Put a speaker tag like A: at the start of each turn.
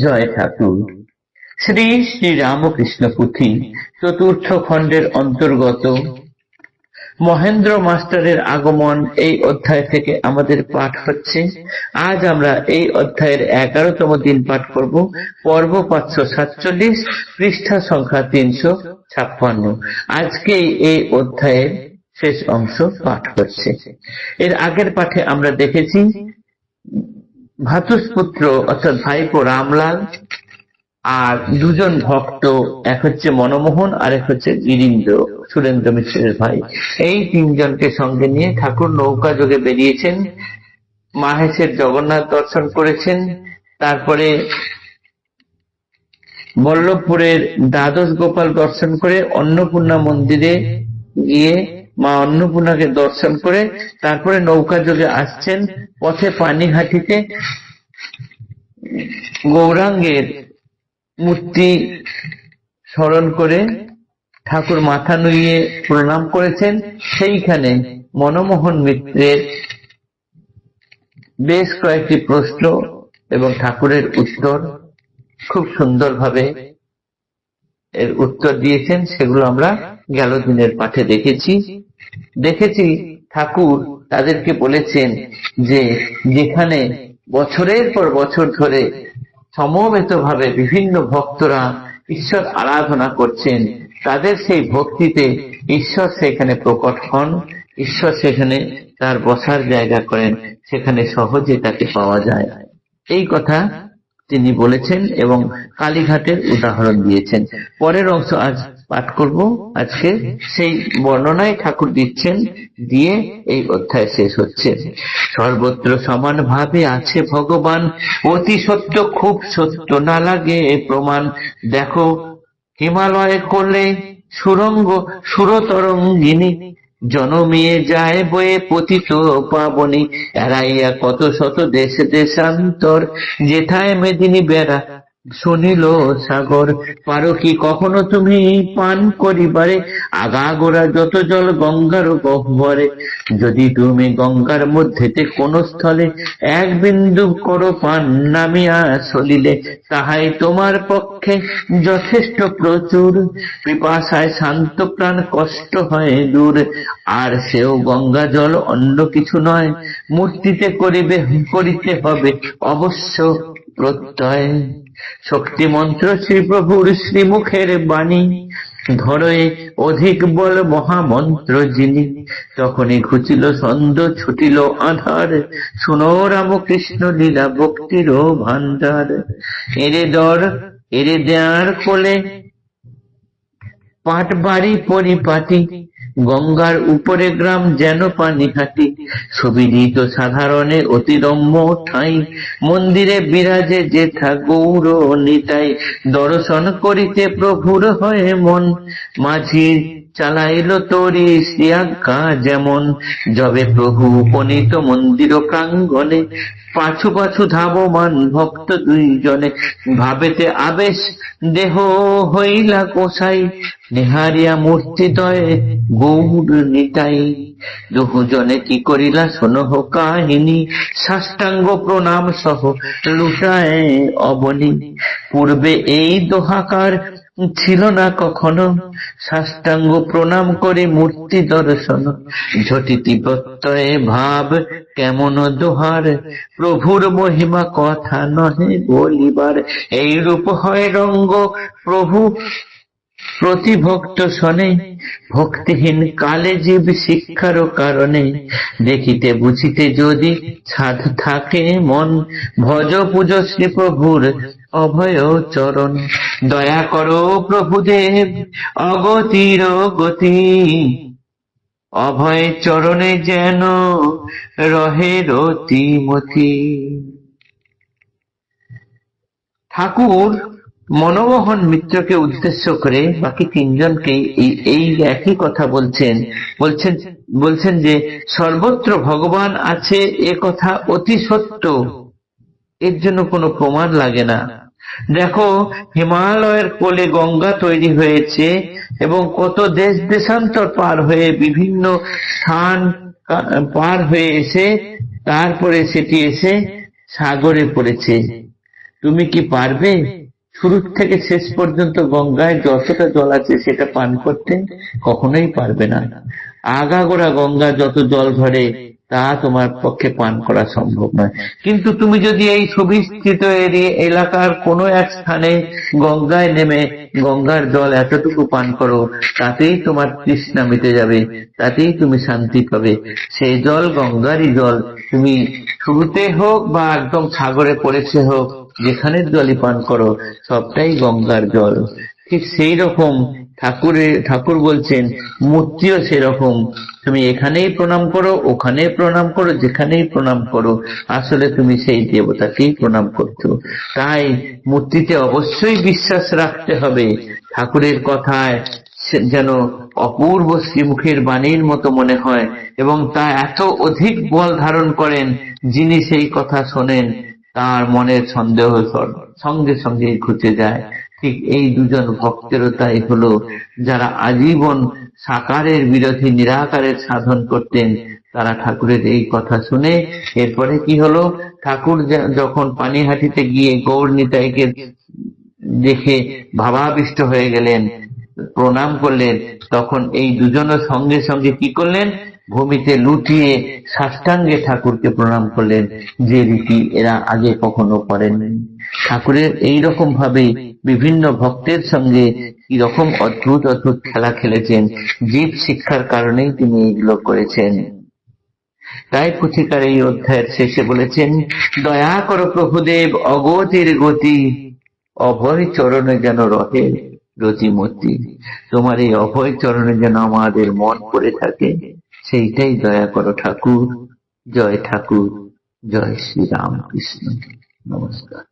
A: জয় ঠাকুর। শ্রী শ্রী রামকৃষ্ণ পুঁথি চতুর্থ খণ্ডের অন্তর্গত মহেন্দ্র মাস্টারের আগমন এই অধ্যায় থেকে আমাদের পাঠ হচ্ছে। আজ আমরা এই অধ্যায়ের 11তম দিন পাঠ করব। পর্ব 547, পৃষ্ঠা সংখ্যা 356। আজকে এই অধ্যায়ের শেষ অংশ পাঠ হচ্ছে। এর আগের পাঠে আমরা দেখেছি ভাতুষপুত্র অর্থাৎ ভাইপো রামলাল আর দুজন ভক্ত, এক হচ্ছে মনমোহন আর এক হচ্ছে গিরীন্দ্র, সুরেন্দ্র মিশ্রের ভাই। এই তিনজনকে সঙ্গে নিয়ে ঠাকুর নৌকা যোগে বেরিয়েছেন, মাহেশের জগন্নাথ দর্শন করেছেন, তারপরে বল্লভপুরের দ্বাদশ গোপাল দর্শন করে অন্নপূর্ণা মন্দিরে গিয়ে মা অন্নপূর্ণাকে দর্শন করে তারপরে নৌকা যোগে আসছেন। পথে পানিঘাটিতে গৌরাঙ্গের মূর্তি স্মরণ করে ঠাকুর মাথা নুইয়ে প্রণাম করেছেন। সেইখানে মনমোহন মিত্রের বেশ কয়েকটি প্রশ্ন এবং ঠাকুরের উত্তর খুব সুন্দরভাবে এর উত্তর দিয়েছেন। সেগুলো আমরা গেল দিনের পাঠে দেখেছি ঠাকুর তাদেরকে বলেছেন যে যেখানে বছরের পর বছর ধরে সমবেতভাবে বিভিন্ন ভক্তরা ঈশ্বর আরাধনা করছেন, তাদের সেই ভক্তিতে ঈশ্বর সেখানে প্রকট হন, ঈশ্বর সেখানে তার বসার জায়গা করেন, সেখানে সহজে তাকে পাওয়া যায়। এই কথা তিনি বলেছেন এবং কালীঘাটের উদাহরণ দিয়েছেন। পরের অংশ আজ পাঠ করব। আজকে সেই বর্ণনায় ঠাকুর দিচ্ছেন, দিয়ে এই অধ্যায় শেষ হচ্ছে। সর্বত্র সমান ভাবে আছে ভগবান, অতি সত্য খুব সত্য না লাগে প্রমাণ। দেখো হিমালয় কোলে সুরঙ্গ সুরতরঙ্গিনী, জনমিয়ে যায় বয়ে পতিত পাবনী। এড়াইয়া কত শত দেশ দেশান্তর, যেথায় মেদিনী বেড়া শুনিল সাগর। পারো কি কখনো তুমি পান করিবারে, আগাগোড়া যত জল গঙ্গার গহ্বরে। যদি তুমি গঙ্গার মধ্যেতে কোন স্থলে এক বিন্দু করো পান নামিয়া সলিলে, তাহাই তোমার পক্ষে যথেষ্ট প্রচুর। পিপাসায় শান্ত প্রাণ কষ্ট হয় দূর, আর সেও গঙ্গা জল অন্য কিছু নয়। মূর্তিতে করিতে হবে অবশ্য প্রত্যয়। শক্তি মন্ত্র শ্রীপ্রভুর শ্রীমুখের বাণী, ধরে অধিক বল মহামন্ত্র যিনি। তখনই ঘুচিল সন্ধ্যা ছুটিল আধার, শুনো রামকৃষ্ণ লীলা ভক্তির ভান্ডার। এরে দেয়ার কোলে পাট বাড়ি পরিপাটি, গঙ্গার উপরে গ্রাম যেন পানিহাটি। সুবিদিত সাধারণে অতিরম্য ঠাঁই, মন্দিরে বিরাজে যেথা গৌর নিতাই। দর্শন করিতে প্রভুর হয়ে মন, মাঝি চালাইল তরি শ্রিয়াজ্ঞা যেমন। যবে প্রভু উপনীত মন্দির প্রাঙ্গণে, পাছু পাছু ধাবমান ভক্ত দুইজনে। ভাবেতে আবেশ দেহ হইলা কোসাই, নিহারিয়া মূর্তিদ্বয় গৌর নিতাই। দুজনে কি করিলা শোনহ কাহিনী, সাষ্টাঙ্গ প্রণাম সহ লুটায় অবনী। পূর্বে এই দোহাকার ছিল না কখনো, সাষ্টাঙ্গ প্রণাম করে মূর্তি দর্শন। ঝটিতি প্রত্যয়ে ভাব কেমন দোহার, প্রভুর মহিমা কথা নহে বলিবার। এই রূপ হয় রঙ্গ প্রভু প্রতিভক্ত শোনে, ভক্তিহীন কালে জীব শিক্ষার কারণে। দেখিতে বুঝিতে যদি সাধ থাকে মন, ভজ পূজ শ্রী প্রভুর অভয় চরণ। দয়া করো প্রভুদেব অগতির গতি, অভয় চরণে যেন রহে রতিমতি। ঠাকুর মনমোহন মিত্রকে উদ্দেশ্য করে বাকি তিনজনকে এই একই কথা বলছেন যে সর্বত্র ভগবান আছে, এ কথা অতি সত্য, এর জন্য কোনো প্রমাণ লাগে না। দেখো হিমালয়ের কোলে গঙ্গা তৈরি হয়েছে এবং কত দেশ দেশান্তর পার হয়ে বিভিন্ন স্থান পার হয়ে এসে তারপরে সেটি এসে সাগরে পড়েছে। তুমি কি পারবে শুরু থেকে শেষ পর্যন্ত গঙ্গায় যতটা জল আছে সেটা পান করতে? কখনোই পারবে না। আগাগোড়া গঙ্গা যত জল ভরে তা তোমার পক্ষে পান করা সম্ভব নয়। কিন্তু তুমি যদি এই সুবিস্তৃত এলাকার কোনো এক স্থানে গঙ্গায় নেমে গঙ্গার জল এতটুকু পান করো, তাতেই তোমার তৃষ্ণা মিটে যাবে, তাতেই তুমি শান্তি পাবে। সেই জল গঙ্গারই জল, তুমি শুরুতে হোক বা একদম সাগরে পড়েছে হোক, যেখানের জলই পান করো সবটাই গঙ্গার জল। ঠিক সেই রকম ঠাকুর বলছেন মূর্তিও সেরকম, তুমি এখানেই প্রণাম করো, ওখানে প্রণাম করো, যেখানেই প্রণাম করো, আসলে তুমি সেই দেবতাকেই প্রণাম করছো। তাই মূর্তিতে অবশ্যই বিশ্বাস রাখতে হবে। ঠাকুরের কথায় যেন অপূর্ব শ্রীমুখের বাণীর মতো মনে হয়, এবং তা এত অধিক বল ধারণ করেন, যিনি সেই কথা শোনেন তার মনের সন্দেহ সঙ্গে সঙ্গে ঘুচে যায়। ঠিক এই দুজন ভক্তেরও তাই হলো, যারা আজীবন সাকারের বিরোধী নিরাকারের সাধন করতেন, তারা ঠাকুরের এই কথা শুনে এরপরে কি হলো, ঠাকুর যখন পানিহাটিতে গিয়ে গৌর নিতাইকে দেখে ভাবাবিষ্ট হয়ে গেলেন, প্রণাম করলেন, তখন এই দুজনের সঙ্গে সঙ্গে কি করলেন, ভূমিতে লুটিয়ে সাষ্টাঙ্গে ঠাকুরকে প্রণাম করলেন, যে রীতি এরা আগে কখনো করেননি। ঠাকুরের এইরকম ভাবে বিভিন্ন ভক্তের সঙ্গে কি রকম অদ্ভুত অদ্ভুত খেলা খেলেছেন, জীব শিক্ষার কারণেই তিনি এইগুলো করেছেন। তাই পুথিকার এই অধ্যায়ের শেষে বলেছেন, দয়া করো প্রভুদেব অগতির গতি, অভয় চরণে যেন রহে রতিমতি। তোমার এই অভয় চরণে যেন আমাদের মন পড়ে থাকে, সেইটাই দয়া করো ঠাকুর। জয় ঠাকুর, জয় শ্রী রামকৃষ্ণ। নমস্কার।